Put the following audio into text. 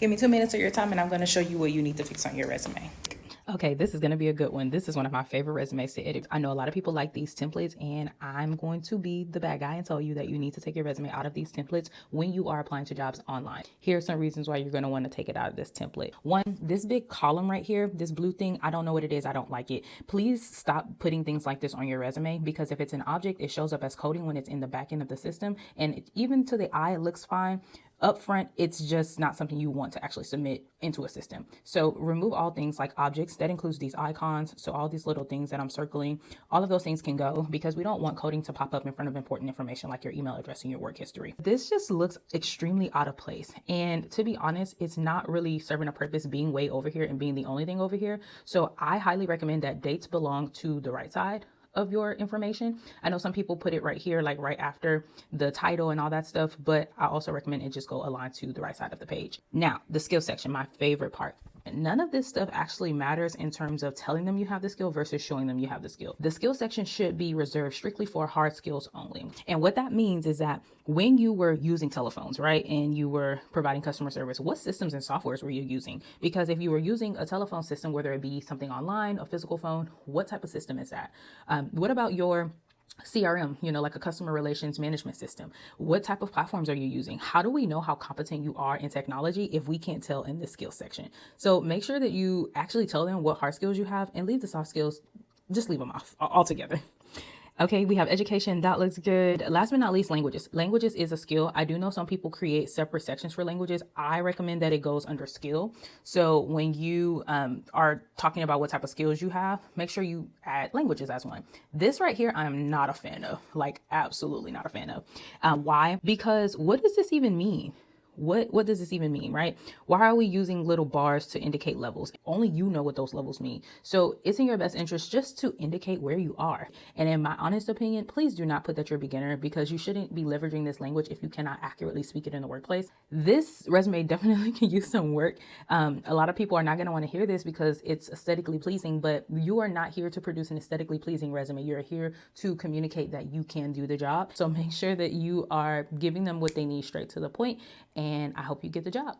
Give me 2 minutes of your time and I'm going to show you what you need to fix on your resume. Okay, this is going to be a good one. This is one of my favorite resumes to edit. I know a lot of people like these templates, and I'm going to be the bad guy and tell you that you need to take your resume out of these templates when you are applying to jobs online. Here are some reasons why you're going to want to take it out of this template. One, this big column right here, this blue thing, I don't know what it is. I don't like it. Please stop putting things like this on your resume, because if it's an object, it shows up as coding when it's in the back end of the system. And even to the eye, it looks fine. Up front, it's just not something you want to actually submit into a system. So remove all things like objects. That includes these icons. So all these little things that I'm circling, all of those things can go, because we don't want coding to pop up in front of important information like your email address and your work history. This just looks extremely out of place. And to be honest, it's not really serving a purpose being way over here and being the only thing over here. So I highly recommend that dates belong to the right side of your information. I know some people put it right here, like right after the title and all that stuff, but I also recommend it just go align to the right side of the page. Now, the skill section, my favorite part. None of this stuff actually matters in terms of telling them you have the skill versus showing them you have the skill. The skill section should be reserved strictly for hard skills only. And what that means is that when you were using telephones, right, and you were providing customer service, what systems and softwares were you using? Because if you were using a telephone system, whether it be something online, a physical phone, what type of system is that? What about your CRM, like a customer relations management system? What type of platforms are you using? How do we know how competent you are in technology if we can't tell in this skills section? So make sure that you actually tell them what hard skills you have, and leave the soft skills, just leave them off altogether. Okay, we have education. That looks good. Last but not least, languages. Languages is a skill. I do know some people create separate sections for languages. I recommend that it goes under skill. So when you are talking about what type of skills you have, make sure you add languages as one. This right here, I'm not a fan of, like absolutely not a fan of. Why? Because what does this even mean? What does this even mean, right? Why are we using little bars to indicate levels? Only you know what those levels mean. So it's in your best interest just to indicate where you are. And in my honest opinion, please do not put that you're a beginner, because you shouldn't be leveraging this language if you cannot accurately speak it in the workplace. This resume definitely can use some work. A lot of people are not going to want to hear this because it's aesthetically pleasing, but you are not here to produce an aesthetically pleasing resume. You're here to communicate that you can do the job. So make sure that you are giving them what they need straight to the point, and I hope you get the job.